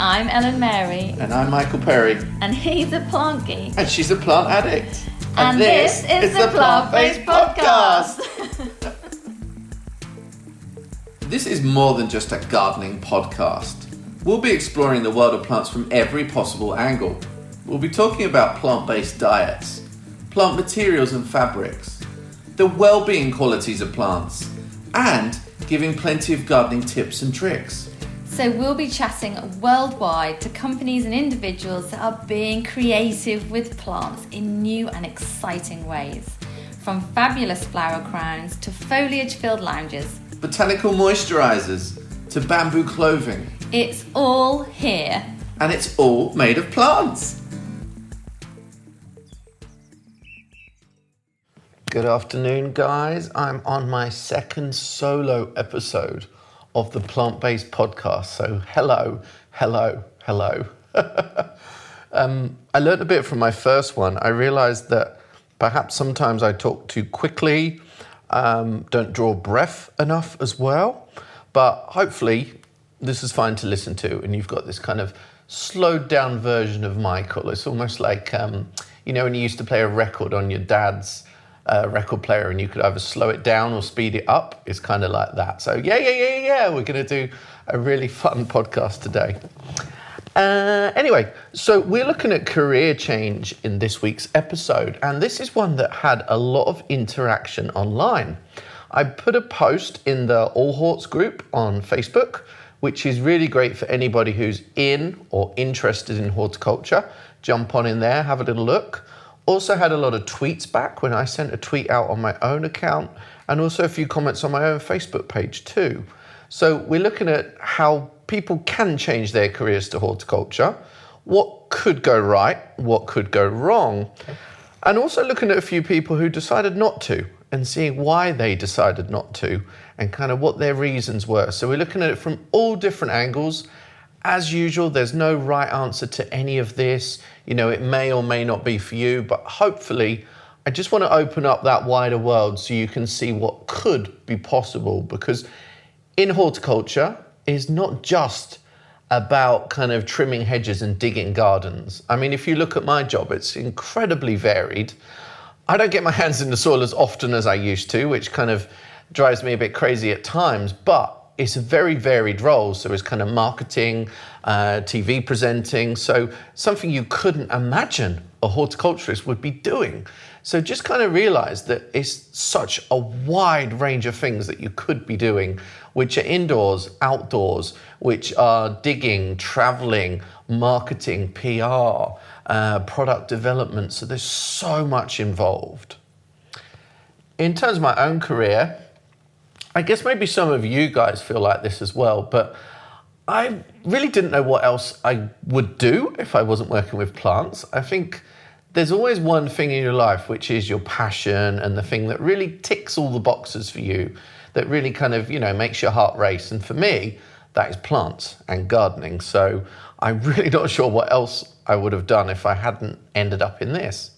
I'm Ellen Mary. And I'm Michael Perry. And he's a plant geek. And she's a plant addict. And this is the Plant-Based Podcast. This is more than just a gardening podcast. We'll be exploring the world of plants from every possible angle. We'll be talking about plant-based diets, plant materials and fabrics, the well-being qualities of plants, and giving plenty of gardening tips and tricks. So we'll be chatting worldwide to companies and individuals that are being creative with plants in new and exciting ways. From fabulous flower crowns to foliage-filled lounges. Botanical moisturizers to bamboo clothing. It's all here. And it's all made of plants. Good afternoon, guys. I'm on my second solo episode of the Plant-Based Podcast. So hello. I learned a bit from my first one. I realized that perhaps sometimes I talk too quickly, don't draw breath enough as well. But hopefully this is fine to listen to, and you've got this kind of slowed down version of Michael. It's almost like, when you used to play a record on your dad's record player and you could either slow it down or speed it up. It's kind of like that. So yeah, we're going to do a really fun podcast today. Anyway, so we're looking at career change in this week's episode, and this is one that had a lot of interaction online. I put a post in the All Horts group on Facebook, which is really great for anybody who's in or interested in horticulture. Jump on in there, have a little look. Also had a lot of tweets back when I sent a tweet out on my own account, and also a few comments on my own Facebook page too. So we're looking at how people can change their careers to horticulture, what could go right, what could go wrong, and also looking at a few people who decided not to and seeing why they decided not to and kind of what their reasons were. So we're looking at it from all different angles. As usual, there's no right answer to any of this. It may or may not be for you, but hopefully I just want to open up that wider world so you can see what could be possible, because in horticulture is not just about kind of trimming hedges and digging gardens. I mean, if you look at my job, it's incredibly varied. I don't get my hands in the soil as often as I used to, which kind of drives me a bit crazy at times, but it's a very varied role. So it's kind of marketing, TV presenting. So something you couldn't imagine a horticulturist would be doing. So just kind of realize that it's such a wide range of things that you could be doing, which are indoors, outdoors, which are digging, traveling, marketing, PR, product development. So there's so much involved. In terms of my own career, I guess maybe some of you guys feel like this as well, but I really didn't know what else I would do if I wasn't working with plants. I think there's always one thing in your life which is your passion and the thing that really ticks all the boxes for you, that really kind of, makes your heart race. And for me, that is plants and gardening. So I'm really not sure what else I would have done if I hadn't ended up in this.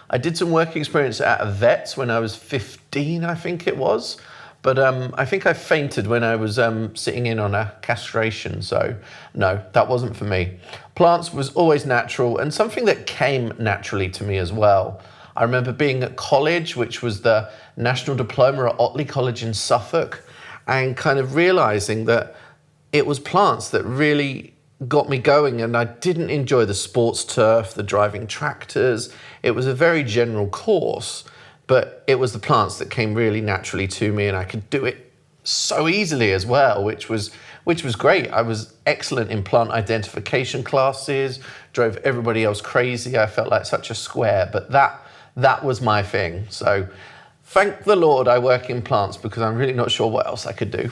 I did some work experience at a vet's when I was 15, I think it was. But I think I fainted when I was sitting in on a castration. So no, that wasn't for me. Plants was always natural and something that came naturally to me as well. I remember being at college, which was the National Diploma at Otley College in Suffolk, and kind of realizing that it was plants that really got me going, and I didn't enjoy the sports turf, the driving tractors. It was a very general course. But it was the plants that came really naturally to me, and I could do it so easily as well, which was great. I was excellent in plant identification classes, drove everybody else crazy. I felt like such a square, but that was my thing. So thank the Lord I work in plants, because I'm really not sure what else I could do.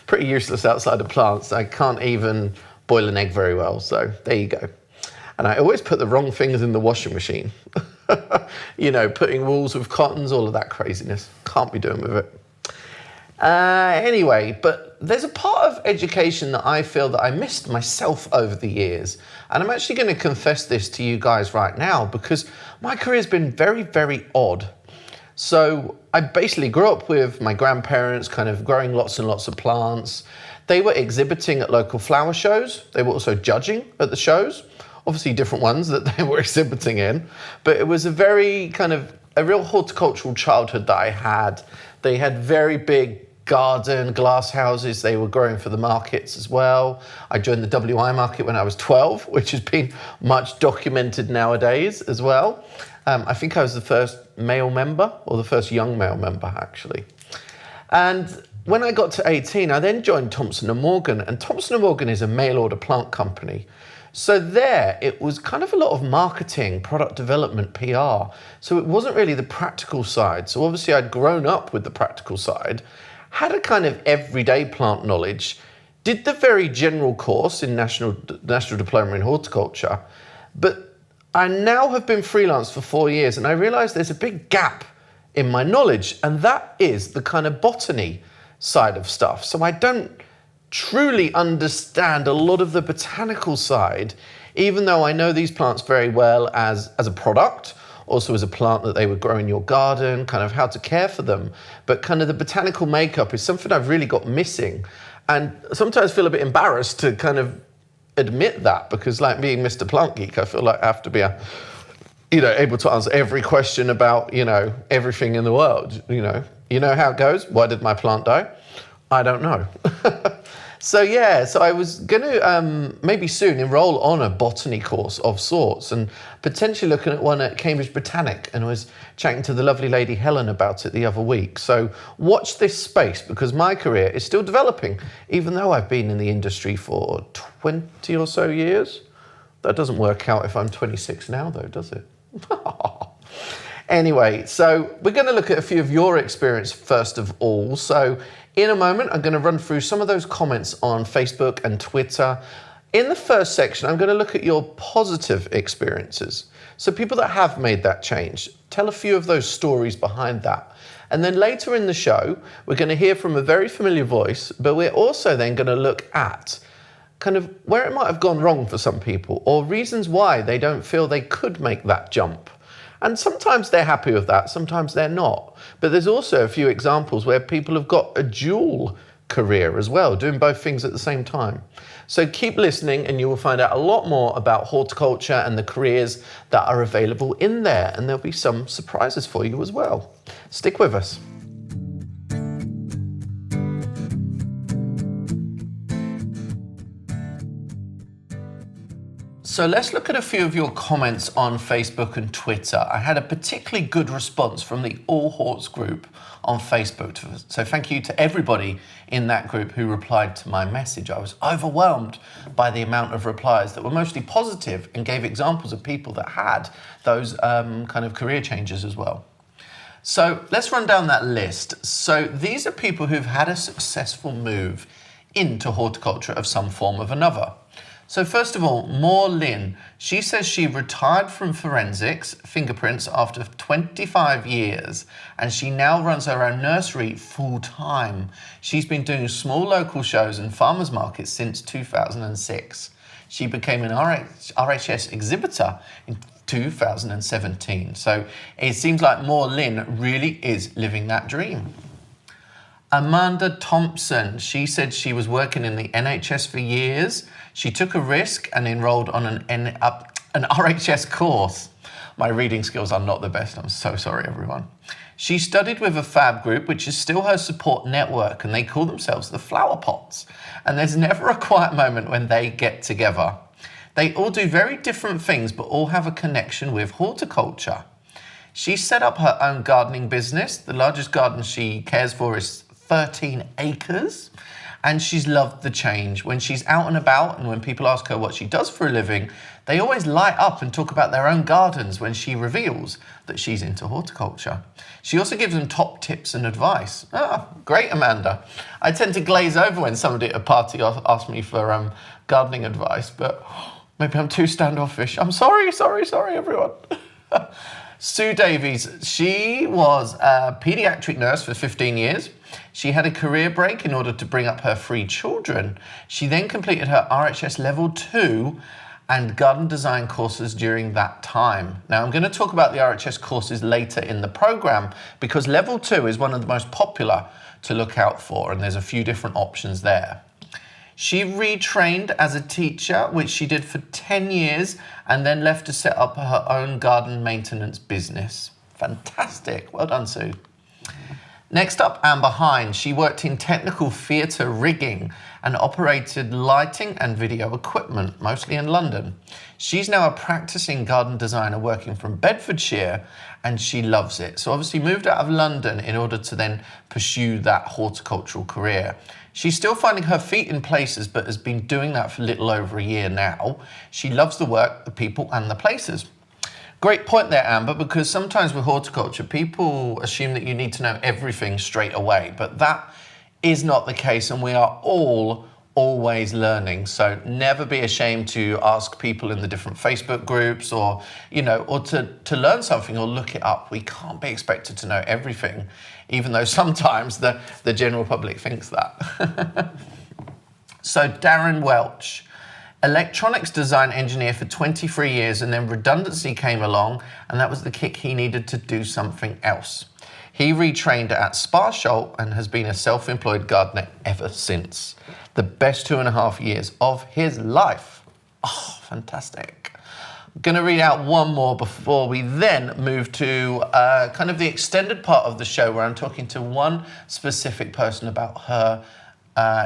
Pretty useless outside of plants. I can't even boil an egg very well, so there you go. And I always put the wrong things in the washing machine. Putting wools with cottons, all of that craziness. Can't be doing with it. Anyway, but there's a part of education that I feel that I missed myself over the years. And I'm actually going to confess this to you guys right now, because my career's been very, very odd. So I basically grew up with my grandparents kind of growing lots and lots of plants. They were exhibiting at local flower shows. They were also judging at the shows, obviously different ones that they were exhibiting in. But it was a very kind of a real horticultural childhood that I had. They had very big garden, glass houses. They were growing for the markets as well. I joined the WI market when I was 12, which has been much documented nowadays as well. I think I was the first male member, or the first young male member, actually. And when I got to 18, I then joined Thompson & Morgan, and Thompson & Morgan is a mail order plant company. So there, it was kind of a lot of marketing, product development, PR. So it wasn't really the practical side. So obviously I'd grown up with the practical side, had a kind of everyday plant knowledge, did the very general course in National Diploma in Horticulture, but I now have been freelance for 4 years, and I realised there's a big gap in my knowledge, and that is the kind of botany side of stuff. So I don't truly understand a lot of the botanical side, even though I know these plants very well as a product, also as a plant that they would grow in your garden, kind of how to care for them. But kind of the botanical makeup is something I've really got missing. And sometimes feel a bit embarrassed to kind of admit that, because like being Mr. Plant Geek, I feel like I have to be able to answer every question about, everything in the world, You know how it goes? Why did my plant die? I don't know. So I was going to maybe soon enroll on a botany course of sorts, and potentially looking at one at Cambridge Botanic, and I was chatting to the lovely lady Helen about it the other week. So watch this space, because my career is still developing, even though I've been in the industry for 20 or so years. That doesn't work out if I'm 26 now though, does it? Anyway, so we're going to look at a few of your experience first of all. So in a moment, I'm going to run through some of those comments on Facebook and Twitter. In the first section, I'm going to look at your positive experiences. So people that have made that change, tell a few of those stories behind that. And then later in the show, we're going to hear from a very familiar voice, but we're also then going to look at kind of where it might have gone wrong for some people, or reasons why they don't feel they could make that jump. And sometimes they're happy with that, sometimes they're not. But there's also a few examples where people have got a dual career as well, doing both things at the same time. So keep listening and you will find out a lot more about horticulture and the careers that are available in there. And there'll be some surprises for you as well. Stick with us. So let's look at a few of your comments on Facebook and Twitter. I had a particularly good response from the All Horts group on Facebook. So thank you to everybody in that group who replied to my message. I was overwhelmed by the amount of replies that were mostly positive and gave examples of people that had those kind of career changes as well. So let's run down that list. So these are people who've had a successful move into horticulture of some form or another. So first of all, Moore Lynn, she says she retired from forensics, fingerprints, after 25 years, and she now runs her own nursery full time. She's been doing small local shows and farmers markets since 2006. She became an RHS exhibitor in 2017. So it seems like Moore Lynn really is living that dream. Amanda Thompson, she said she was working in the NHS for years. She took a risk and enrolled on an RHS course. My reading skills are not the best. I'm so sorry, everyone. She studied with a fab group, which is still her support network, and they call themselves the Flower Pots. And there's never a quiet moment when they get together. They all do very different things, but all have a connection with horticulture. She set up her own gardening business. The largest garden she cares for is 13 acres, and she's loved the change. When she's out and about and when people ask her what she does for a living, they always light up and talk about their own gardens when she reveals that she's into horticulture. She also gives them top tips and advice. Great, Amanda. I tend to glaze over when somebody at a party asks me for gardening advice, but maybe I'm too standoffish. I'm sorry, everyone. Sue Davies, she was a paediatric nurse for 15 years. She had a career break in order to bring up her 3 children. She then completed her RHS Level 2 and garden design courses during that time. Now, I'm going to talk about the RHS courses later in the program because Level 2 is one of the most popular to look out for, and there's a few different options there. She retrained as a teacher, which she did for 10 years, and then left to set up her own garden maintenance business. Fantastic. Well done, Sue. Next up, Amber Hine. She worked in technical theatre rigging and operated lighting and video equipment, mostly in London. She's now a practicing garden designer working from Bedfordshire, and she loves it. So obviously moved out of London in order to then pursue that horticultural career. She's still finding her feet in places, but has been doing that for a little over a year now. She loves the work, the people, and the places. Great point there, Amber, because sometimes with horticulture, people assume that you need to know everything straight away, but that is not the case, and we are all always learning. So never be ashamed to ask people in the different Facebook groups or to learn something or look it up. We can't be expected to know everything, even though sometimes the general public thinks that. So Darren Welch. Electronics design engineer for 23 years, and then redundancy came along, and that was the kick he needed to do something else. He retrained at Sparsholt and has been a self-employed gardener ever since. The best 2.5 years of his life. Oh, fantastic. I'm going to read out one more before we then move to kind of the extended part of the show where I'm talking to one specific person about her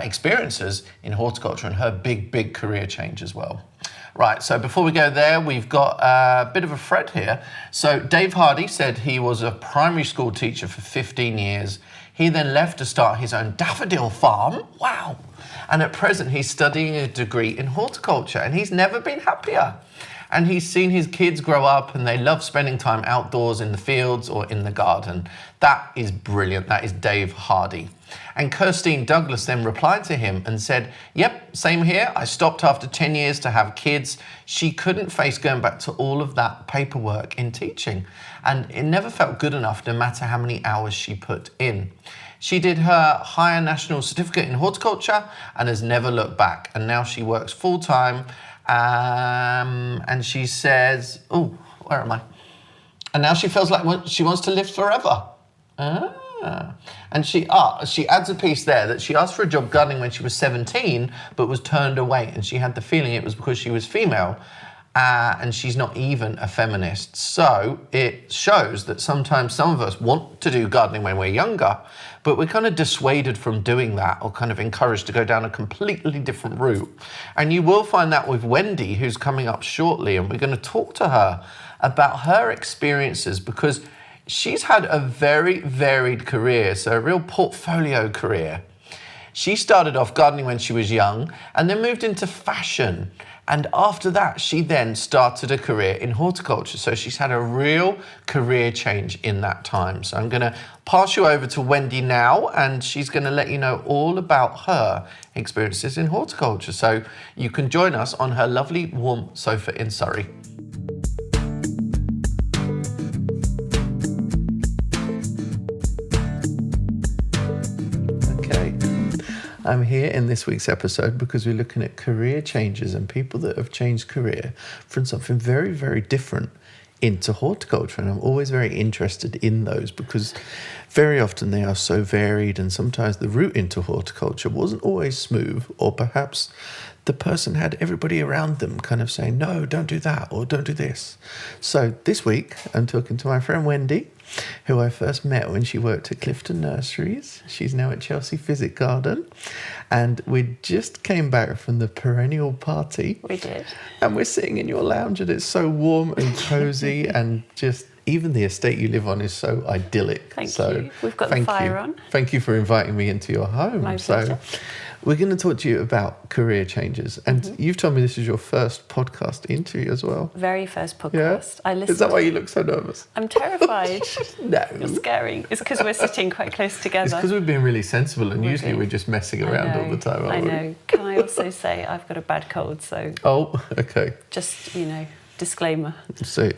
experiences in horticulture and her big career change as well. Right, so before we go there, we've got a bit of a thread here. So Dave Hardy said he was a primary school teacher for 15 years. He then left to start his own daffodil farm. Wow. And at present, he's studying a degree in horticulture, and he's never been happier. And he's seen his kids grow up and they love spending time outdoors in the fields or in the garden. That is brilliant. That is Dave Hardy. And Kirstine Douglas then replied to him and said, yep, same here. I stopped after 10 years to have kids. She couldn't face going back to all of that paperwork in teaching. And it never felt good enough no matter how many hours she put in. She did her higher national certificate in horticulture and has never looked back. And now she works full time. And she says, oh, where am I? And now she feels like she wants to live forever. And she adds a piece there that she asked for a job gardening when she was 17, but was turned away. And she had the feeling it was because she was female. And she's not even a feminist. So it shows that sometimes some of us want to do gardening when we're younger, but we're kind of dissuaded from doing that or kind of encouraged to go down a completely different route. And you will find that with Wendy, who's coming up shortly, and we're going to talk to her about her experiences because she's had a very varied career, so a real portfolio career. She started off gardening when she was young and then moved into fashion. And after that, she then started a career in horticulture. So she's had a real career change in that time. So I'm going to pass you over to Wendy now, and she's going to let you know all about her experiences in horticulture. So you can join us on her lovely warm sofa in Surrey. I'm here in this week's episode because we're looking at career changes and people that have changed career from something very, very different into horticulture. And I'm always very interested in those because very often they are so varied, and sometimes the route into horticulture wasn't always smooth, or perhaps the person had everybody around them kind of saying, no, don't do that, or don't do this. So this week, I'm talking to my friend Wendy, who I first met when she worked at Clifton Nurseries. She's now at Chelsea Physic Garden. And we just came back from the perennial party. We did. And we're sitting in your lounge, and it's so warm and cosy, and just even the estate you live on is so idyllic. Thank you. We've got the fire on. Thank you for inviting me into your home. My pleasure. We're going to talk to you about career changes. And you've told me this is your first podcast interview as well. Very first podcast. Yeah? I listened. Is that why you look so nervous? I'm terrified. No. You're scaring. It's because we're sitting quite close together. It's because we've been really sensible, and usually we're just messing around all the time, aren't we? I know. Can I also say I've got a bad cold, so... Oh, okay. Just, disclaimer. So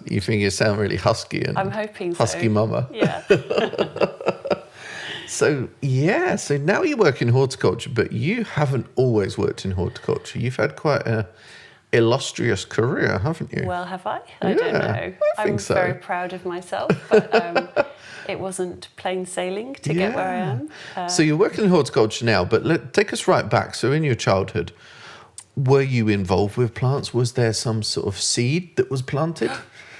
you think you sound really husky and... I'm hoping husky mama. Yeah. So now you work in horticulture, but you haven't always worked in horticulture. You've had quite a illustrious career, haven't you? Well, have I? I don't know. I think so. I'm very proud of myself, but it wasn't plain sailing to get where I am. So you're working in horticulture now, but take us right back. So in your childhood, were you involved with plants? Was there some sort of seed that was planted?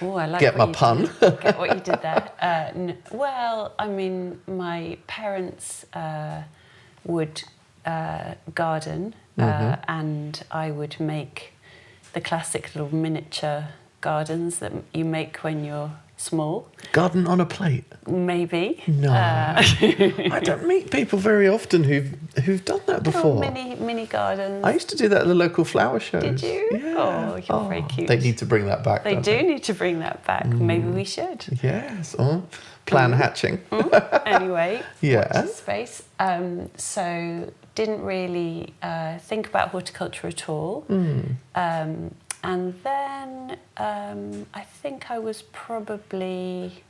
Oh, I like Get what my you pun. did. Get what you did there. Well, I mean, my parents would garden, and I would make the classic little miniature gardens that you make when you're small. Garden on a plate? Maybe. No. I don't meet people very often who've done that before. Mini gardens. I used to do that at the local flower shows. Did you? Yeah. Oh, you're very cute. They need to bring that back. They do need to bring that back. Maybe we should. Yes. Plan hatching. Anyway, Yeah. watch this space. So didn't really think about horticulture at all. And then I think I was probably,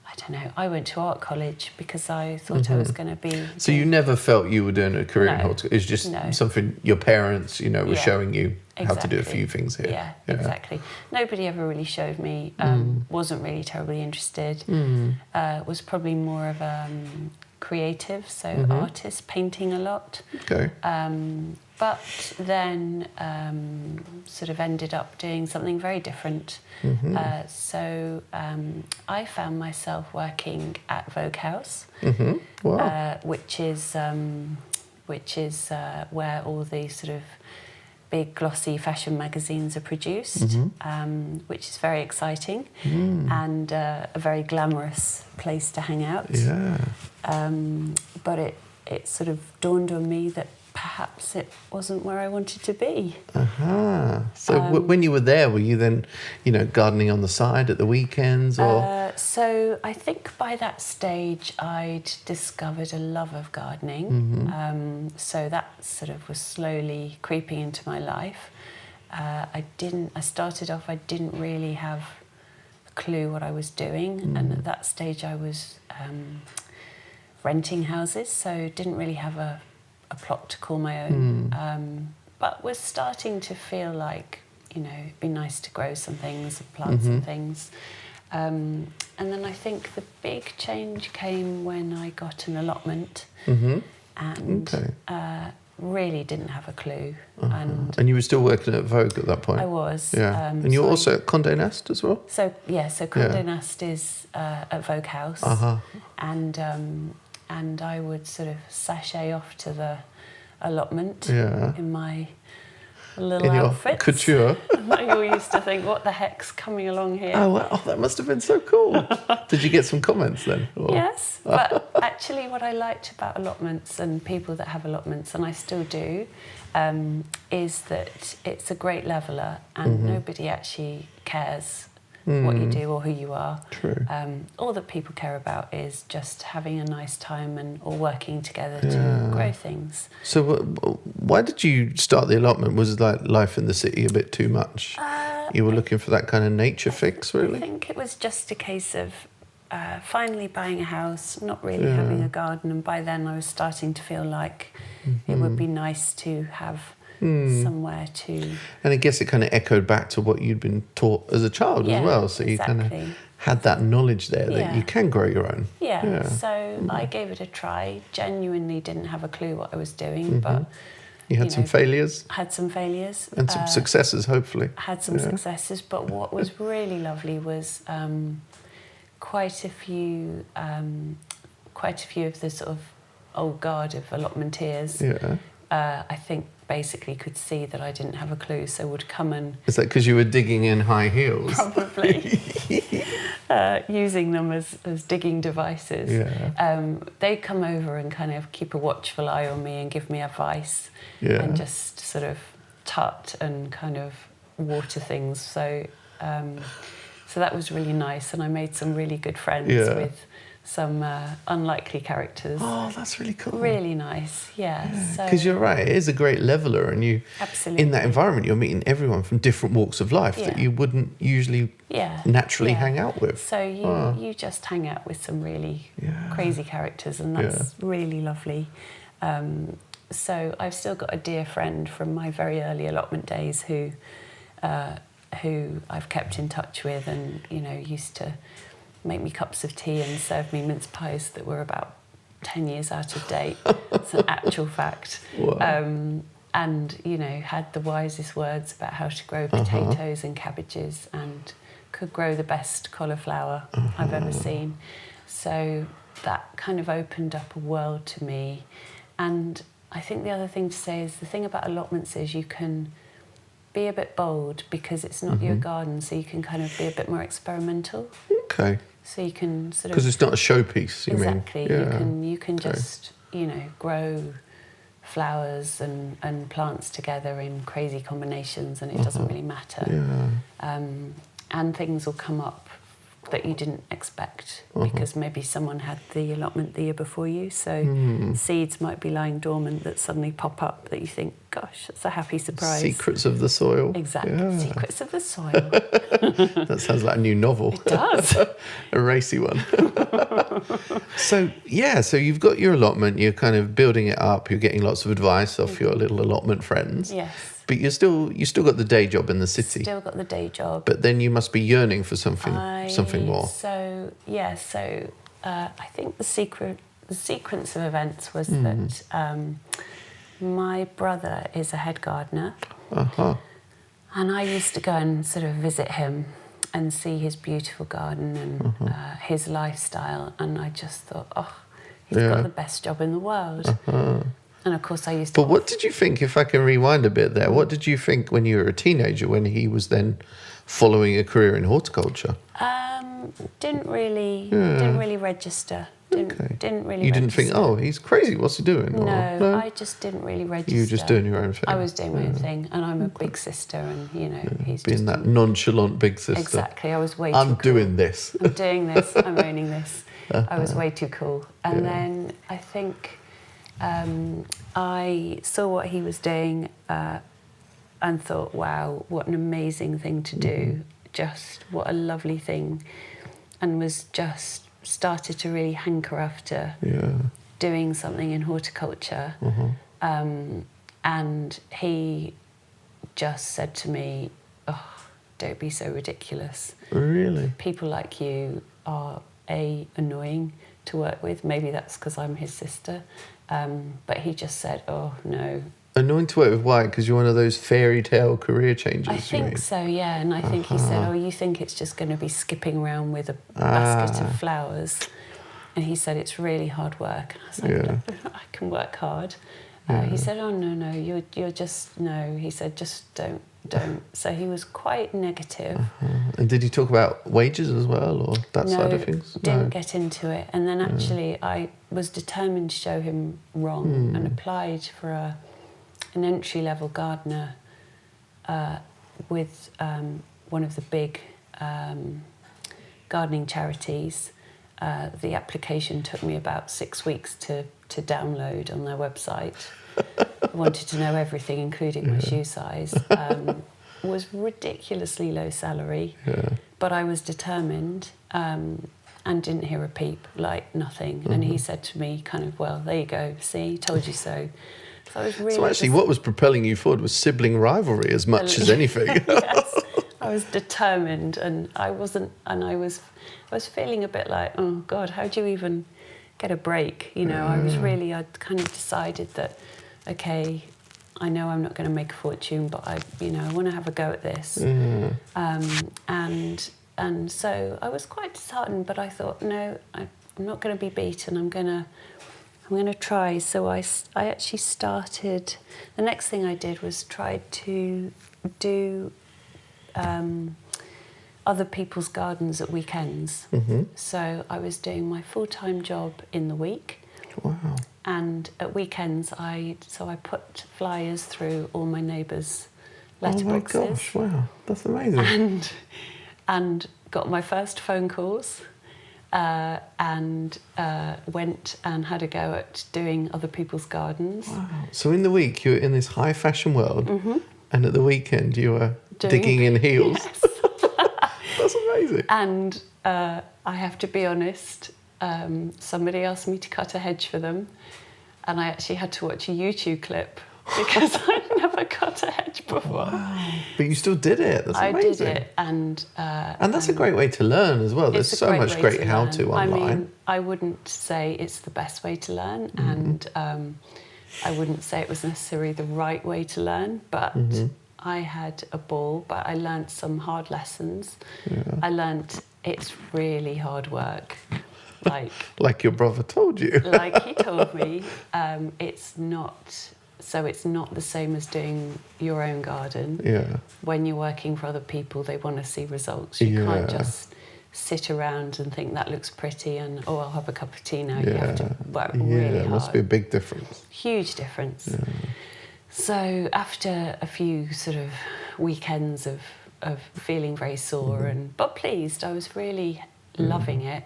I don't know, I went to art college because I thought I was going to be... So you never felt you were doing a career in No. horticulture? It's just No. something your parents, were Yeah. showing you how to do a Exactly. few things here. Yeah, exactly. Nobody ever really showed me, wasn't really terribly interested, was probably more of a creative, so artist, painting a lot. Okay. But then sort of ended up doing something very different. So I found myself working at Vogue House, Wow. which is where all the sort of big glossy fashion magazines are produced, which is very exciting and a very glamorous place to hang out. Yeah. But it sort of dawned on me that perhaps it wasn't where I wanted to be. So when you were there, were you then, gardening on the side at the weekends, or? So I think by that stage I'd discovered a love of gardening. So that sort of was slowly creeping into my life. I started off, I didn't really have a clue what I was doing. And at that stage I was renting houses, so didn't really have a plot to call my own, but was starting to feel like, it'd be nice to grow some things, plant some things. And then I think the big change came when I got an allotment and really didn't have a clue. And you were still working at Vogue at that point? I was. Yeah. And you were also at Condé Nast as well? So Condé Nast is at Vogue House. And I would sort of sachet off to the allotment in my little outfits. Couture. I always used to think, what the heck's coming along here? Oh, wow, that must have been so cool. Did you get some comments then? Or? Yes, but actually what I liked about allotments and people that have allotments, and I still do, is that it's a great leveller and nobody actually cares what you do or who you are. True. All that people care about is just having a nice time or working together to grow things. So why did you start the allotment? Was like life in the city a bit too much? You were looking for that kind of nature fix, really? I think it was just a case of finally buying a house, not really having a garden, and by then I was starting to feel like it would be nice to have somewhere to... And I guess it kind of echoed back to what you'd been taught as a child as well. So you kind of had that knowledge there that you can grow your own. So I gave it a try, genuinely didn't have a clue what I was doing, but... You had some failures? Had some failures. And some successes, hopefully. Had some successes, but what was really lovely was quite a few of the sort of old guard of allotmenteers. I think basically could see that I didn't have a clue, so would come and... Is that because you were digging in high heels? Probably. Using them as digging devices. They'd come over and kind of keep a watchful eye on me and give me advice and just sort of tut and kind of water things. So that was really nice, and I made some really good friends with some unlikely characters. Oh, that's really cool. Really nice, Because you're right, it is a great leveller, and you, absolutely, in that environment, you're meeting everyone from different walks of life that you wouldn't usually naturally hang out with. So you just hang out with some really crazy characters, and that's really lovely. So I've still got a dear friend from my very early allotment days who who I've kept in touch with, and used to make me cups of tea and serve me mince pies that were about 10 years out of date. It's an actual fact. Wow. And had the wisest words about how to grow potatoes and cabbages, and could grow the best cauliflower I've ever seen. So that kind of opened up a world to me. And I think the other thing to say is the thing about allotments is you can be a bit bold because it's not your garden, so you can kind of be a bit more experimental. Okay. So you can sort of... Because it's not a showpiece, you mean? Exactly. Yeah. You can just, grow flowers and plants together in crazy combinations, and it doesn't really matter. Yeah. And things will come up that you didn't expect because maybe someone had the allotment the year before you, so seeds might be lying dormant that suddenly pop up that you think, gosh, that's a happy surprise. Secrets of the soil. Exactly. Yeah. Secrets of the soil. That sounds like a new novel. It does. A racy one. So you've got your allotment, you're kind of building it up, you're getting lots of advice off your little allotment friends. Yes. But you still got the day job in the city. Still got the day job. But then you must be yearning for something more. So I think the sequence of events was that my brother is a head gardener, and I used to go and sort of visit him and see his beautiful garden and his lifestyle, and I just thought, he's got the best job in the world. And of course I used to... But what did you think, if I can rewind a bit there, what did you think when you were a teenager, when he was then following a career in horticulture? Didn't really register. Didn't really You didn't register. think, he's crazy, what's he doing? No, I just didn't really register. You were just doing your own thing. I was doing my own thing, and I'm a big sister, and he's being just... that nonchalant big sister. Exactly, I was way too I'm cool. doing this. I'm doing this, I'm owning this. I was way too cool. And then I think I saw what he was doing and thought, wow, what an amazing thing to do. Just what a lovely thing. And was just started to really hanker after doing something in horticulture. And he just said to me, don't be so ridiculous. Really? People like you are annoying to work with. Maybe that's because I'm his sister. But he just said, no. Annoying to work with, why? Because you're one of those fairy tale career changes, I think so, yeah. And I think he said, you think it's just going to be skipping around with a basket of flowers. And he said, it's really hard work. And I was like, I can work hard. He said, no, you're just, no. He said, just don't. So he was quite negative. And did he talk about wages as well, or that side of things? Didn't get into it. And then actually I was determined to show him wrong and applied for an entry-level gardener with one of the big gardening charities. The application took me about 6 weeks to download on their website. I wanted to know everything, including my shoe size. Was ridiculously low salary, but I was determined and didn't hear a peep, like nothing. And he said to me kind of, well, there you go, see, told you so. So I was really... So actually what was propelling you forward was sibling rivalry as much as anything. Yes, I was determined, and I was feeling a bit like, oh God, how do you even get a break? I'd kind of decided that, okay, I know I'm not going to make a fortune, but I want to have a go at this. And so I was quite disheartened, but I thought, no, I'm not going to be beaten. I'm going to try. So I actually started. The next thing I did was try to do other people's gardens at weekends. So I was doing my full-time job in the week. Wow. And at weekends, I put flyers through all my neighbours' letterboxes. Oh my gosh! Wow, that's amazing. And got my first phone calls, and went and had a go at doing other people's gardens. Wow! So in the week you were in this high fashion world, and at the weekend you were digging in heels. Yes. That's amazing. And I have to be honest. Somebody asked me to cut a hedge for them, and I actually had to watch a YouTube clip because I'd never cut plant a hedge before. Wow. But you still did it. That's amazing. I did it, and that's a great way to learn as well. There's so much great how-to online. I mean, I wouldn't say it's the best way to learn, and I wouldn't say it was necessarily the right way to learn, but I had a ball. But I learnt some hard lessons. Yeah. I learnt it's really hard work. Like your brother told you. Like he told me, it's not the same as doing your own garden. Yeah. When you're working for other people, they want to see results. You can't just sit around and think that looks pretty and, I'll have a cup of tea now. You have to work really hard. It must be a big difference. Huge difference. Yeah. So after a few sort of weekends of feeling very sore but pleased, I was really loving it.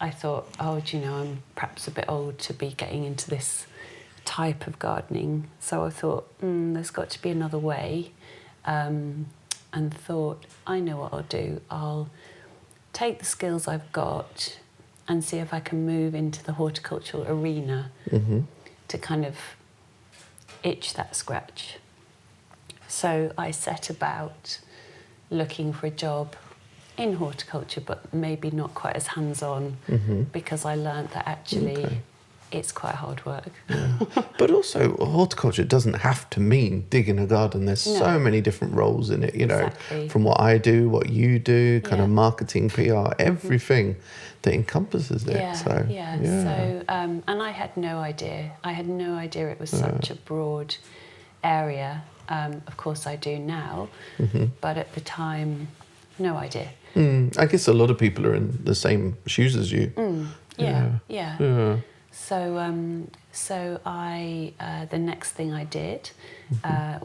I thought, I'm perhaps a bit old to be getting into this type of gardening. So I thought, there's got to be another way. And thought, I know what I'll do. I'll take the skills I've got and see if I can move into the horticultural arena to kind of itch that scratch. So I set about looking for a job in horticulture, but maybe not quite as hands-on, because I learned that actually it's quite hard work. Yeah. But also, horticulture doesn't have to mean digging a garden. There's so many different roles in it, Exactly. from what I do, what you do, kind of marketing, PR, everything that encompasses it. So, and I had no idea. It was such a broad area. Of course, I do now, but at the time, no idea. I guess a lot of people are in the same shoes as you. Yeah. So I the next thing I did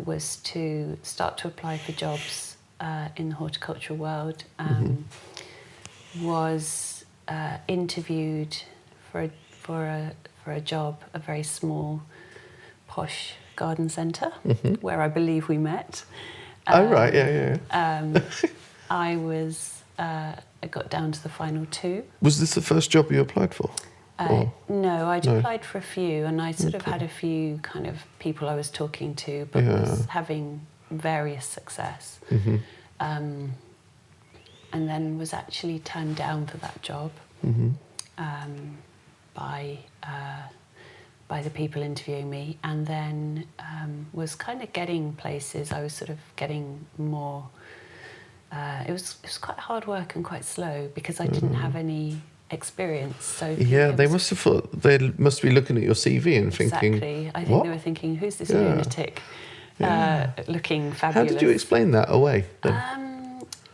was to start to apply for jobs in the horticultural world. Was interviewed for a job, a very small, posh garden centre where I believe we met. Right, I got down to the final two. Was this the first job you applied for? No, I'd applied for a few, and I sort of had a few kind of people I was talking to, but was having various success. And then was actually turned down for that job by the people interviewing me, and then was kind of getting places. I was sort of getting more. It was quite hard work and quite slow because I didn't have any experience. So they must have thought they must be looking at your CV and thinking. Exactly, I think they were thinking, "Who's this lunatic looking fabulous?" How did you explain that away then?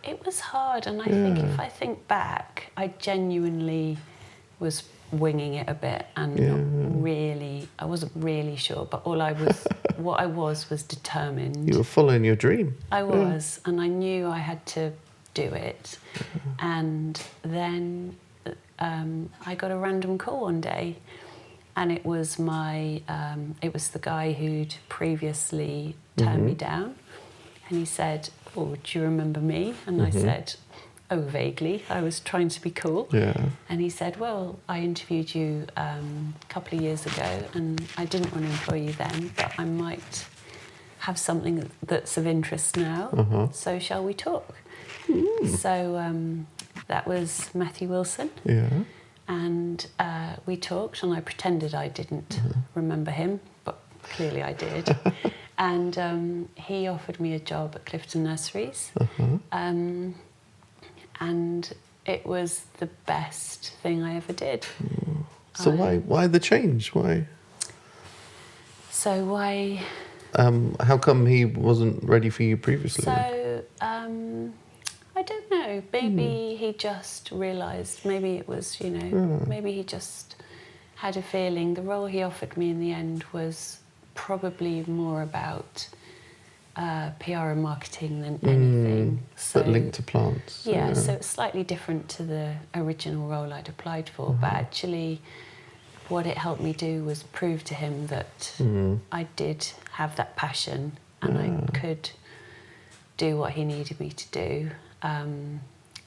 It was hard, and I think if I think back, I genuinely was winging it a bit and not really. I wasn't really sure, but what I was determined. You were following your dream. I was, and I knew I had to do it. And then I got a random call one day, and it was the guy who'd previously turned me down, and he said, "Oh, do you remember me?" And I said, "Oh, vaguely." I was trying to be cool. Yeah. And he said, "Well, I interviewed you a couple of years ago, and I didn't want to employ you then, but I might have something that's of interest now. So shall we talk?" So that was Matthew Wilson. Yeah. And we talked, and I pretended I didn't remember him, but clearly I did. And he offered me a job at Clifton Nurseries. And it was the best thing I ever did. So why the change? Why? So why? How come he wasn't ready for you previously? So I don't know. Maybe he just realised. Maybe it was, maybe he just had a feeling. The role he offered me in the end was probably more about PR and marketing than anything. But linked to plants. Yeah, so it's slightly different to the original role I'd applied for. But actually, what it helped me do was prove to him that I did have that passion and I could do what he needed me to do.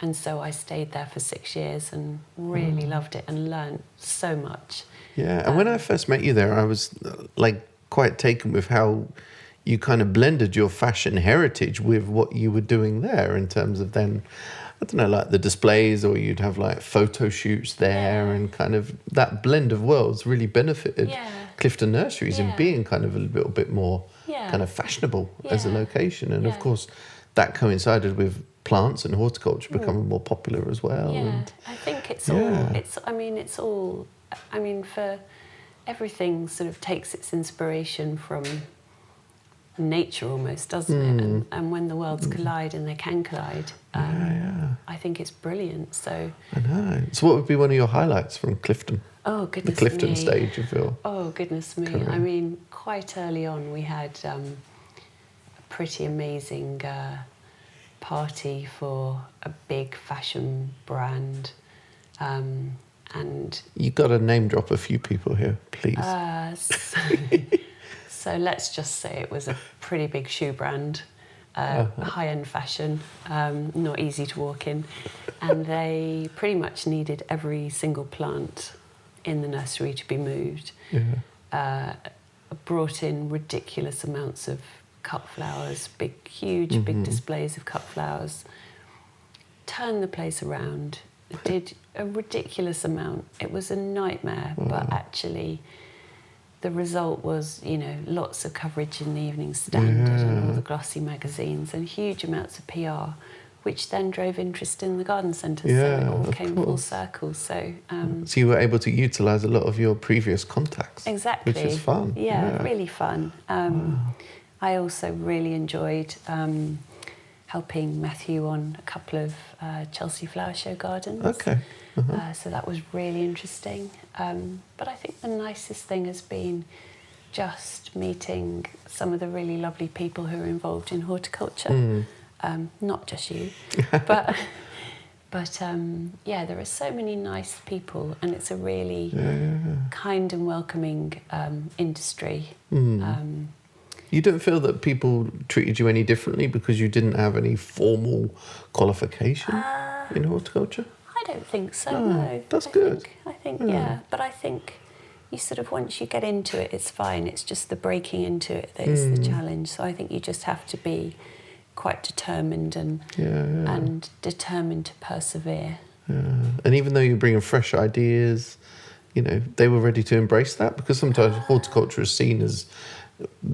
And so I stayed there for 6 years and really loved it and learned so much. Yeah, and when I first met you there, I was quite taken with how you kind of blended your fashion heritage with what you were doing there in terms of then, I don't know, like the displays, or you'd have like photo shoots there, and kind of that blend of worlds really benefited Clifton Nurseries in being kind of a little bit more kind of fashionable as a location. And of course, that coincided with plants and horticulture becoming more popular as well. Yeah, And I think it's all, for everything sort of takes its inspiration from nature almost, doesn't it? And when the worlds collide, and they can collide, I think it's brilliant. So I know. So what would be one of your highlights from Clifton? Oh, goodness the Clifton me. stage of your Oh, goodness me. career? I mean, quite early on we had a pretty amazing party for a big fashion brand. And You got to name drop a few people here, please. So let's just say it was a pretty big shoe brand, high-end fashion, not easy to walk in. And they pretty much needed every single plant in the nursery to be moved. Brought in ridiculous amounts of cut flowers, huge displays of cut flowers. Turned the place around, did a ridiculous amount. It was a nightmare, but actually the result was, lots of coverage in the Evening Standard and all the glossy magazines, and huge amounts of PR, which then drove interest in the garden centre. So it all came full circle. So so you were able to utilise a lot of your previous contacts. Exactly. Which is fun. Yeah, really fun. I also really enjoyed helping Matthew on a couple of Chelsea Flower Show gardens. Okay. So that was really interesting. But I think the nicest thing has been just meeting some of the really lovely people who are involved in horticulture. Not just you, but there are so many nice people, and it's a really kind and welcoming industry. You didn't feel that people treated you any differently because you didn't have any formal qualification in horticulture? I don't think so, no. That's good. I think but I think you sort of, once you get into it, it's fine. It's just the breaking into it that is the challenge. So I think you just have to be quite determined and determined to persevere. And even though you're bringing fresh ideas, they were ready to embrace that, because sometimes horticulture is seen as,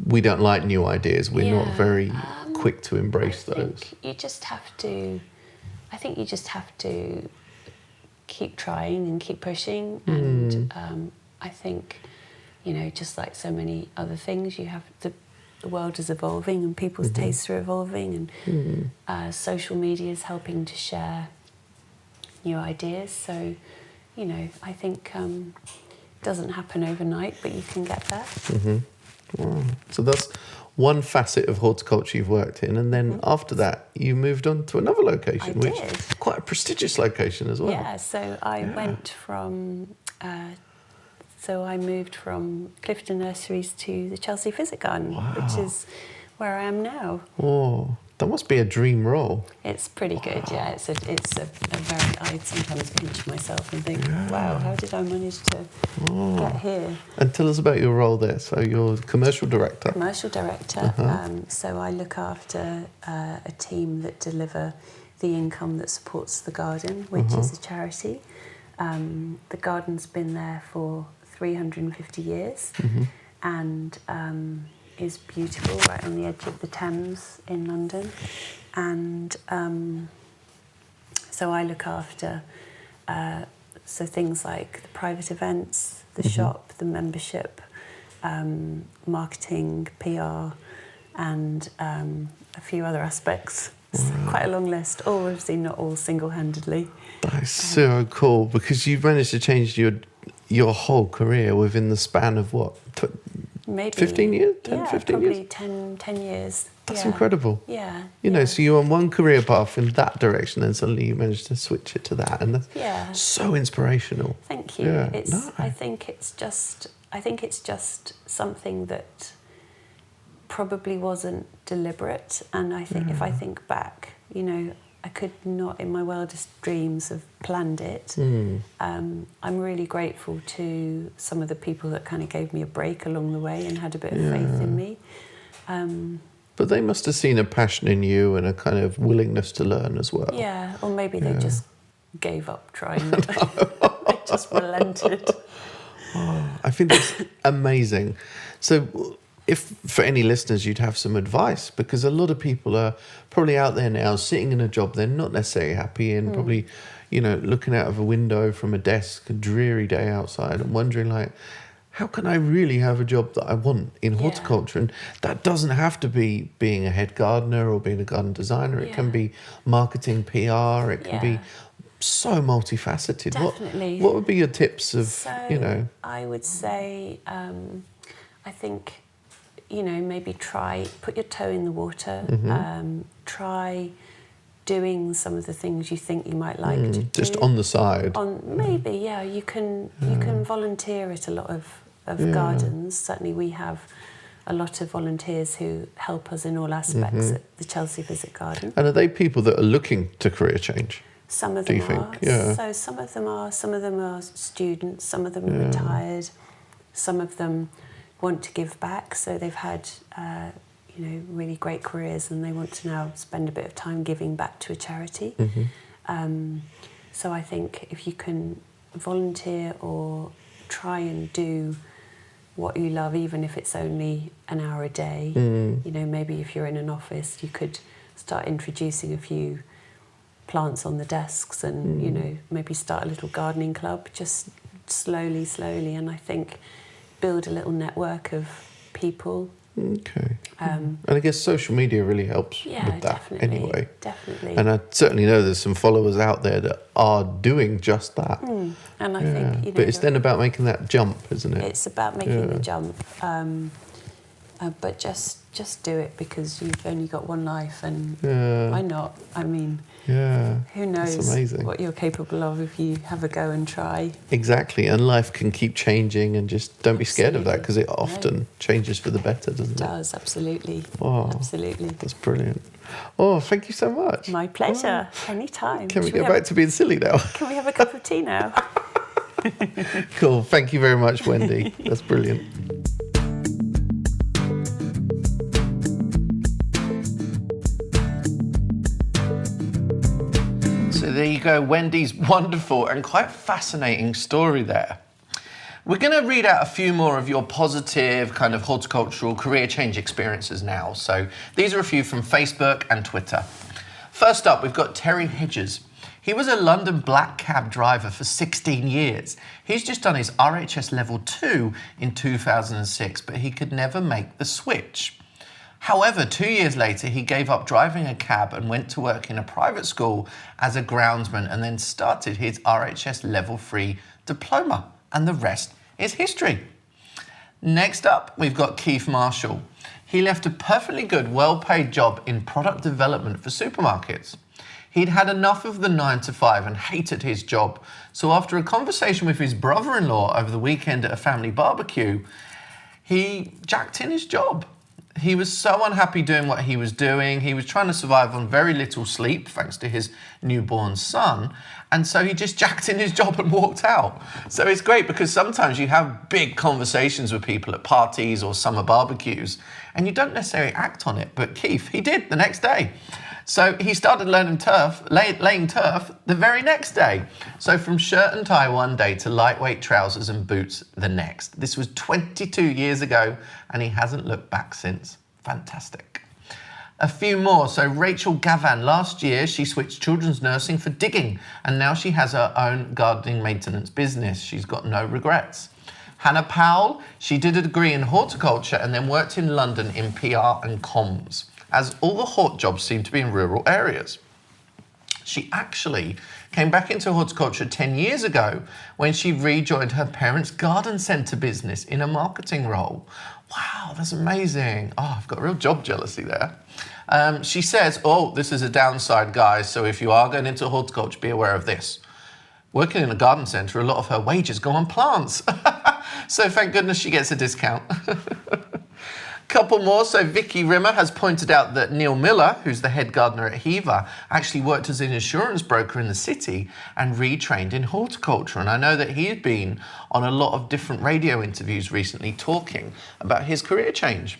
we don't like new ideas. We're not very quick to embrace those. You just have to, I think you just have to keep trying and keep pushing. And I think, just like so many other things, you have to, the world is evolving and people's tastes are evolving, and social media is helping to share new ideas. So, I think it doesn't happen overnight, but you can get there. Wow. So that's one facet of horticulture you've worked in, and then after that you moved on to another location, which is quite a prestigious location as well. Yeah, so I went from... So I moved from Clifton Nurseries to the Chelsea Physic Garden, which is where I am now. Oh, that must be a dream role. It's pretty good, yeah. It's a very... I sometimes pinch myself and think, wow, how did I manage to get here? And tell us about your role there. So you're commercial director. Commercial director. So I look after a team that deliver the income that supports the garden, which is a charity. The garden's been there for 350 years and is beautiful, right on the edge of the Thames in London. And so I look after things like the private events, the shop, the membership, marketing, PR, and a few other aspects. It's quite a long list, obviously not all single-handedly. That's so cool, because you've managed to change your whole career within the span of what, maybe 15 years? 10, 15 years? Probably 10 years. That's incredible. Yeah. You know, so you're on one career path in that direction, and suddenly you managed to switch it to that, and that's so inspirational. Thank you. Yeah. I think it's just something that probably wasn't deliberate, and I think if I think back, I could not in my wildest dreams have planned it. I'm really grateful to some of the people that kind of gave me a break along the way and had a bit of faith in me. But they must have seen a passion in you and a kind of willingness to learn as well. Yeah, or maybe they just gave up trying. They just relented. I think that's amazing. So if for any listeners you'd have some advice, because a lot of people are probably out there now sitting in a job they're not necessarily happy in, probably, you know, looking out of a window from a desk, a dreary day outside, and wondering like, how can I really have a job that I want in horticulture? And that doesn't have to be being a head gardener or being a garden designer. It can be marketing, PR. It can be so multifaceted. Definitely. What would be your tips of, you know? I would say, I think, you know, maybe put your toe in the water. Try doing some of the things you think you might like to do. Just on the side. Maybe, yeah. You can volunteer at a lot of gardens. Certainly we have a lot of volunteers who help us in all aspects at the Chelsea Physic Garden. And are they people that are looking to career change? Some of them are. Yeah. So some of them are students, some of them are retired, some of them want to give back, so they've had you know, really great careers and they want to now spend a bit of time giving back to a charity. So I think if you can volunteer or try and do what you love, even if it's only an hour a day, you know, maybe if you're in an office, you could start introducing a few plants on the desks and, you know, maybe start a little gardening club, just slowly, and I think build a little network of people. Okay. And I guess social media really helps with that anyway. Definitely. And I certainly know there's some followers out there that are doing just that. And I think, you know, but it's then about making that jump, isn't it? It's about making the jump. But just do it because you've only got one life, and why not? I mean, who knows what you're capable of if you have a go and try. Exactly, and life can keep changing, and just don't be scared of that because it often changes for the better, doesn't it? It does, absolutely. Oh, absolutely. That's brilliant. Oh, thank you so much. My pleasure. Anytime. Can we get back to being silly now? Can we have a cup of tea now? Cool. Thank you very much, Wendy. That's brilliant. So there you go, Wendy's wonderful and quite fascinating story there. We're going to read out a few more of your positive kind of horticultural career change experiences now. So these are a few from Facebook and Twitter. First up, we've got Terry Hedges. He was a London black cab driver for 16 years. He's just done his RHS Level 2 in 2006, but he could never make the switch. However, 2 years later, he gave up driving a cab and went to work in a private school as a groundsman and then started his RHS Level 3 diploma. And the rest is history. Next up, we've got Keith Marshall. He left a perfectly good, well-paid job in product development for supermarkets. He'd had enough of the 9 to 5 and hated his job. So after a conversation with his brother-in-law over the weekend at a family barbecue, he jacked in his job. He was so unhappy doing what he was doing. He was trying to survive on very little sleep thanks to his newborn son. And so he just jacked in his job and walked out. So it's great because sometimes you have big conversations with people at parties or summer barbecues and you don't necessarily act on it. But Keith, he did the next day. So he started laying turf the very next day. So from shirt and tie one day to lightweight trousers and boots the next. This was 22 years ago and he hasn't looked back since. Fantastic. A few more. So Rachel Gavan, last year she switched children's nursing for digging and now she has her own gardening maintenance business. She's got no regrets. Hannah Powell, she did a degree in horticulture and then worked in London in PR and comms, as all the hort jobs seem to be in rural areas. She actually came back into horticulture 10 years ago when she rejoined her parents' garden centre business in a marketing role. Wow, that's amazing. Oh, I've got real job jealousy there. She says, this is a downside, guys, so if you are going into horticulture, be aware of this. Working in a garden centre, a lot of her wages go on plants. So thank goodness she gets a discount. Couple more. So Vicky Rimmer has pointed out that Neil Miller, who's the head gardener at Hever, actually worked as an insurance broker in the city and retrained in horticulture. And I know that he's been on a lot of different radio interviews recently talking about his career change.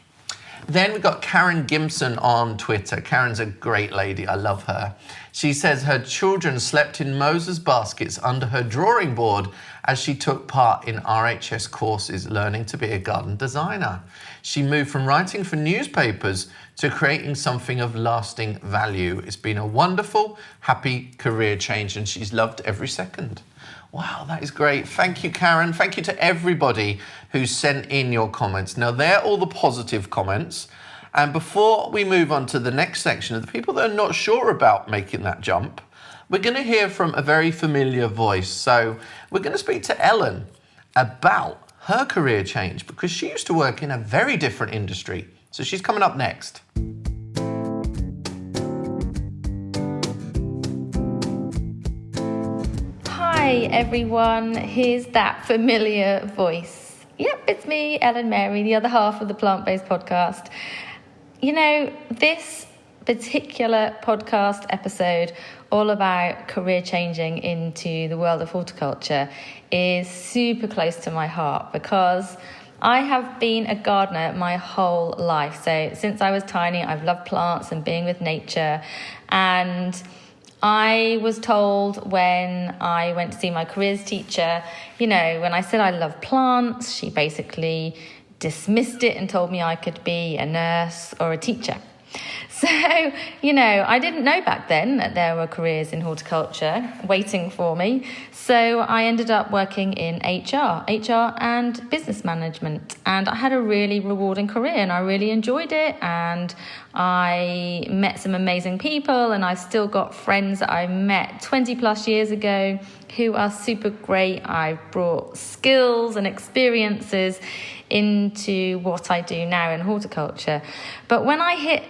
Then we've got Karen Gimson on Twitter. Karen's a great lady. I love her. She says her children slept in Moses baskets under her drawing board as she took part in RHS courses learning to be a garden designer. She moved from writing for newspapers to creating something of lasting value. It's been a wonderful, happy career change, and she's loved every second. Wow, that is great. Thank you, Karen. Thank you to everybody who sent in your comments. Now, they're all the positive comments. And before we move on to the next section of the people that are not sure about making that jump, we're going to hear from a very familiar voice. So we're going to speak to Ellen about her career change because she used to work in a very different industry. So she's coming up next. Hi everyone, here's that familiar voice. Yep, it's me, Ellen Mary, the other half of the Plant-Based Podcast. You know, this particular podcast episode, all about career changing into the world of horticulture, is super close to my heart because I have been a gardener my whole life. So since I was tiny, I've loved plants and being with nature. And I was told when I went to see my careers teacher, you know, when I said I love plants, she basically dismissed it and told me I could be a nurse or a teacher. So, you know, I didn't know back then that there were careers in horticulture waiting for me. So I ended up working in HR and business management. And I had a really rewarding career and I really enjoyed it. And I met some amazing people and I've still got friends that I met 20 plus years ago who are super great. I've brought skills and experiences into what I do now in horticulture. But when I hit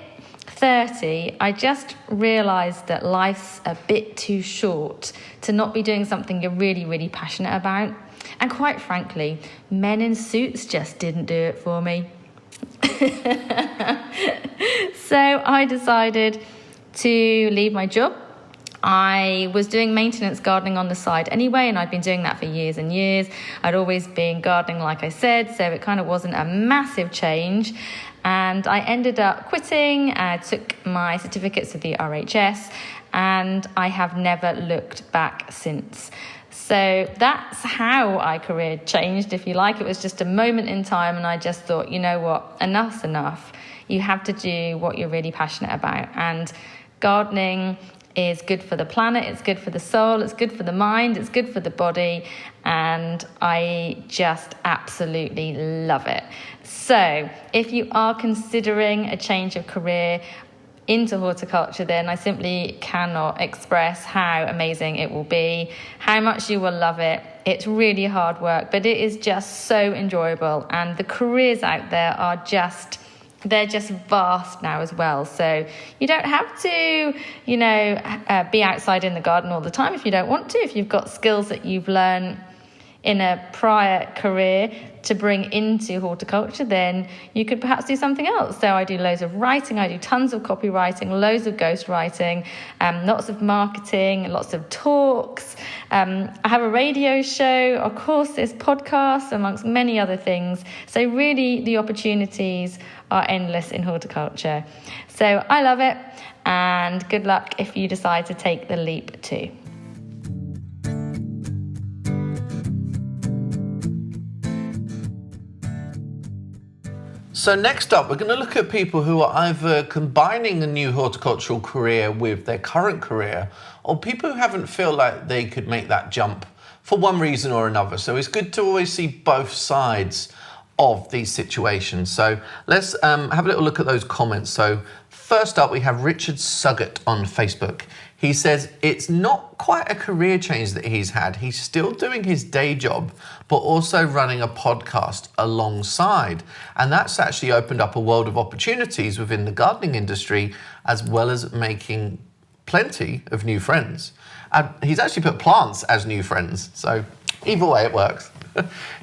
30, I just realised that life's a bit too short to not be doing something you're really, really passionate about. And quite frankly, men in suits just didn't do it for me. So I decided to leave my job. I was doing maintenance gardening on the side anyway, and I'd been doing that for years and years. I'd always been gardening, like I said, so it kind of wasn't a massive change. And I ended up quitting. I took my certificates with the RHS, and I have never looked back since. So that's how my career changed, if you like. It was just a moment in time, and I just thought, you know what, enough's enough. You have to do what you're really passionate about. And gardening is good for the planet, it's good for the soul, it's good for the mind, it's good for the body, and I just absolutely love it. So if you are considering a change of career into horticulture, then I simply cannot express how amazing it will be, how much you will love it. It's really hard work, but it is just so enjoyable, and the careers out there are they're just vast now as well. So you don't have to, you know, be outside in the garden all the time if you don't want to. If you've got skills that you've learned in a prior career to bring into horticulture, then you could perhaps do something else. So I do loads of writing, I do tons of copywriting, loads of ghostwriting, lots of marketing, lots of talks. I have a radio show, of course, there's podcasts, amongst many other things. So really the opportunities are endless in horticulture. So I love it, and good luck if you decide to take the leap too. So next up, we're going to look at people who are either combining a new horticultural career with their current career, or people who haven't felt like they could make that jump for one reason or another. So it's good to always see both sides of these situations. So let's have a little look at those comments. So first up, we have Richard Suggett on Facebook. He says it's not quite a career change that he's had. He's still doing his day job, but also running a podcast alongside. And that's actually opened up a world of opportunities within the gardening industry, as well as making plenty of new friends. He's actually put plants as new friends. So either way, it works.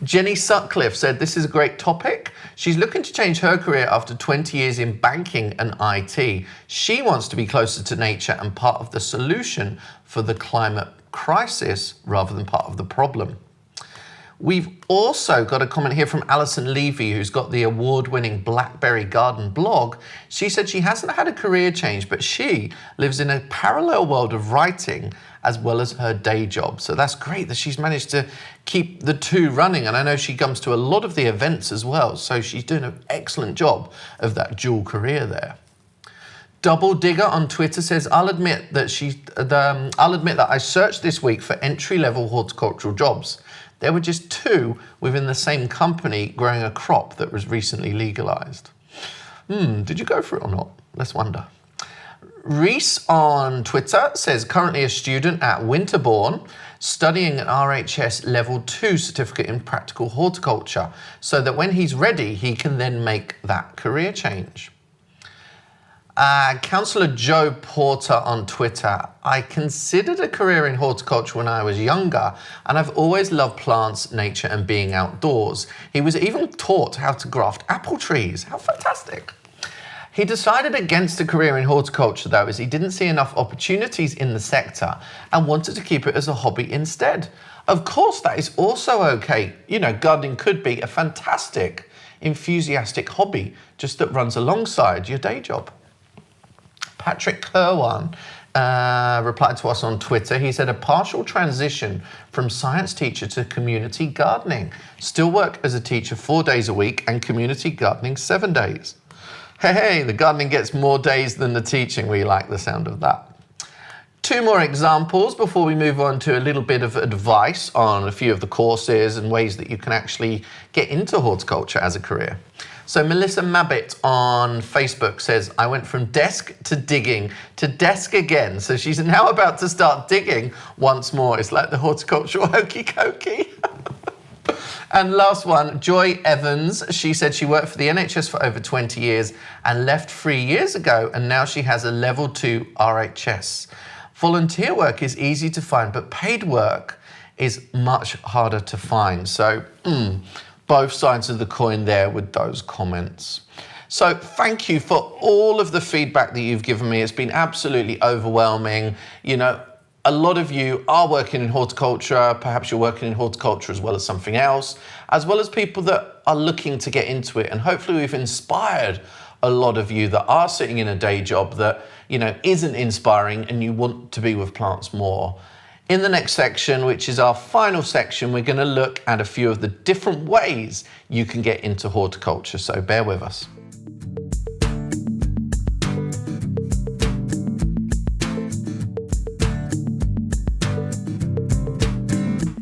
Jenny Sutcliffe said, this is a great topic. She's looking to change her career after 20 years in banking and IT. She wants to be closer to nature and part of the solution for the climate crisis rather than part of the problem. We've also got a comment here from Alison Levy, who's got the award-winning Blackberry Garden blog. She said she hasn't had a career change, but she lives in a parallel world of writing as well as her day job. So that's great that she's managed to keep the two running. And I know she comes to a lot of the events as well. So she's doing an excellent job of that dual career there. Double Digger on Twitter says, I'll admit that I searched this week for entry-level horticultural jobs. There were just 2 within the same company growing a crop that was recently legalised. Did you go for it or not? Let's wonder. Reese on Twitter says, currently a student at Winterbourne, studying an RHS Level 2 certificate in practical horticulture, so that when he's ready, he can then make that career change. Councillor Joe Porter on Twitter, I considered a career in horticulture when I was younger, and I've always loved plants, nature and being outdoors. He was even taught how to graft apple trees. How fantastic. He decided against a career in horticulture though, as he didn't see enough opportunities in the sector and wanted to keep it as a hobby instead. Of course, that is also okay. You know, gardening could be a fantastic, enthusiastic hobby, just that runs alongside your day job. Patrick Kerwan replied to us on Twitter. He said, a partial transition from science teacher to community gardening. Still work as a teacher 4 days a week and community gardening 7 days. Hey, the gardening gets more days than the teaching. We like the sound of that. 2 more examples before we move on to a little bit of advice on a few of the courses and ways that you can actually get into horticulture as a career. So Melissa Mabbott on Facebook says, I went from desk to digging to desk again. So she's now about to start digging once more. It's like the horticultural hokey cokey. And last one, Joy Evans. She said she worked for the NHS for over 20 years and left 3 years ago. And now she has a level 2 RHS. Volunteer work is easy to find, but paid work is much harder to find. So, both sides of the coin there with those comments. So thank you for all of the feedback that you've given me. It's been absolutely overwhelming. You know, a lot of you are working in horticulture. Perhaps you're working in horticulture as well as something else, as well as people that are looking to get into it. And hopefully we've inspired a lot of you that are sitting in a day job that, you know, isn't inspiring and you want to be with plants more. In the next section, which is our final section, we're going to look at a few of the different ways you can get into horticulture, so bear with us.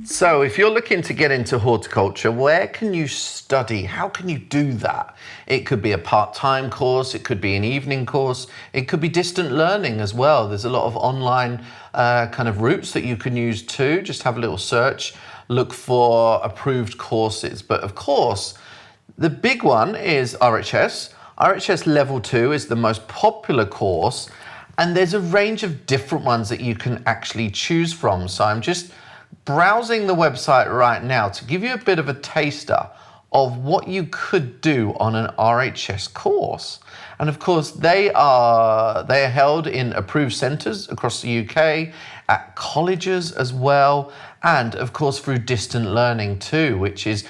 So if you're looking to get into horticulture, where can you study? How can you do that? It could be a part-time course, it could be an evening course, it could be distant learning as well. There's a lot of online kind of routes that you can use too. Just have a little search, look for approved courses. But of course, the big one is RHS. RHS Level 2 is the most popular course, and there's a range of different ones that you can actually choose from. So I'm just browsing the website right now to give you a bit of a taster of what you could do on an RHS course. And of course, they are held in approved centres across the UK, at colleges as well, and of course through distant learning too, which is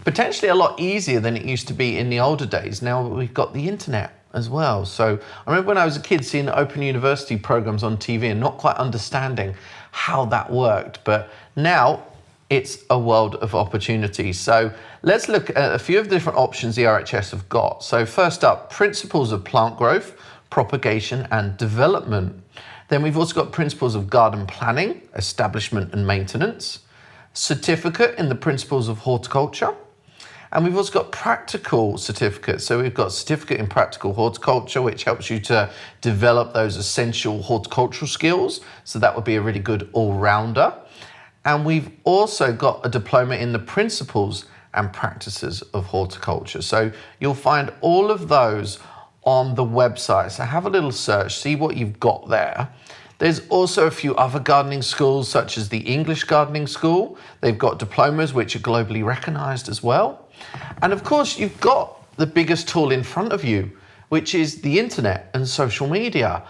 potentially a lot easier than it used to be in the older days. Now we've got the internet as well. So I remember when I was a kid seeing Open University programs on TV and not quite understanding how that worked, but now it's a world of opportunities. So let's look at a few of the different options the RHS have got. So first up, principles of plant growth, propagation and development. Then we've also got principles of garden planning, establishment and maintenance, certificate in the principles of horticulture, and we've also got practical certificates. So we've got certificate in practical horticulture, which helps you to develop those essential horticultural skills. So that would be a really good all-rounder. And we've also got a diploma in the principles and practices of horticulture. So you'll find all of those on the website. So have a little search, see what you've got there. There's also a few other gardening schools, such as the English Gardening School. They've got diplomas which are globally recognised as well. And of course, you've got the biggest tool in front of you, which is the internet and social media.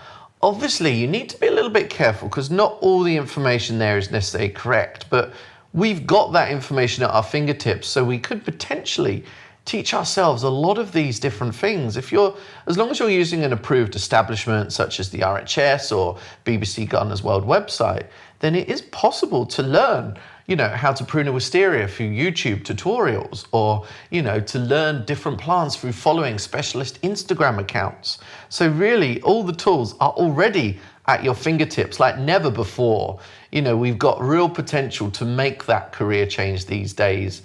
Obviously, you need to be a little bit careful because not all the information there is necessarily correct, but we've got that information at our fingertips, so we could potentially teach ourselves a lot of these different things. As long as you're using an approved establishment such as the RHS or BBC Gardeners World website, then it is possible to learn, how to prune a wisteria through YouTube tutorials, or, to learn different plants through following specialist Instagram accounts. So really, all the tools are already at your fingertips like never before. We've got real potential to make that career change these days.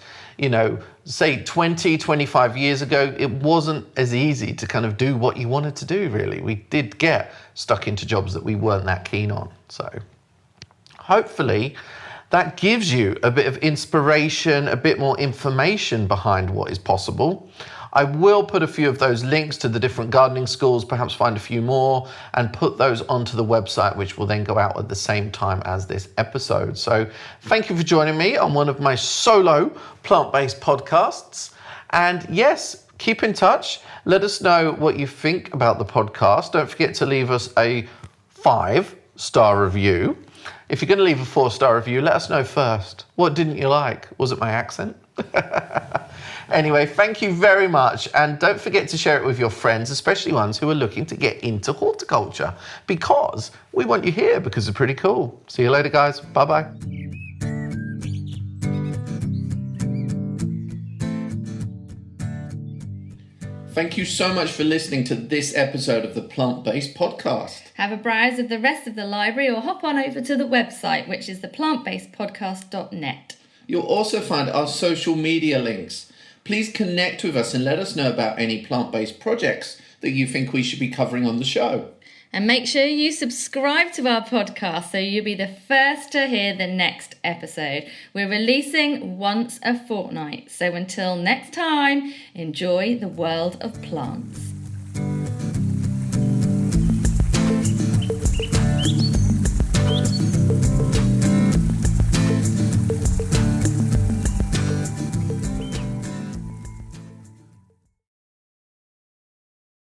Say 20, 25 years ago, it wasn't as easy to kind of do what you wanted to do, really. We did get stuck into jobs that we weren't that keen on. So hopefully that gives you a bit of inspiration, a bit more information behind what is possible. I will put a few of those links to the different gardening schools, perhaps find a few more, and put those onto the website, which will then go out at the same time as this episode. So thank you for joining me on one of my solo plant-based podcasts. And yes, keep in touch. Let us know what you think about the podcast. Don't forget to leave us a 5-star review. If you're going to leave a 4-star review, let us know first. What didn't you like? Was it my accent? Anyway, thank you very much. And don't forget to share it with your friends, especially ones who are looking to get into horticulture, because we want you here because it's pretty cool. See you later, guys. Bye-bye. Thank you so much for listening to this episode of the Plant-Based Podcast. Have a browse of the rest of the library or hop on over to the website, which is theplantbasedpodcast.net. You'll also find our social media links. Please connect with us and let us know about any plant-based projects that you think we should be covering on the show. And make sure you subscribe to our podcast so you'll be the first to hear the next episode. We're releasing once a fortnight. So until next time, enjoy the world of plants.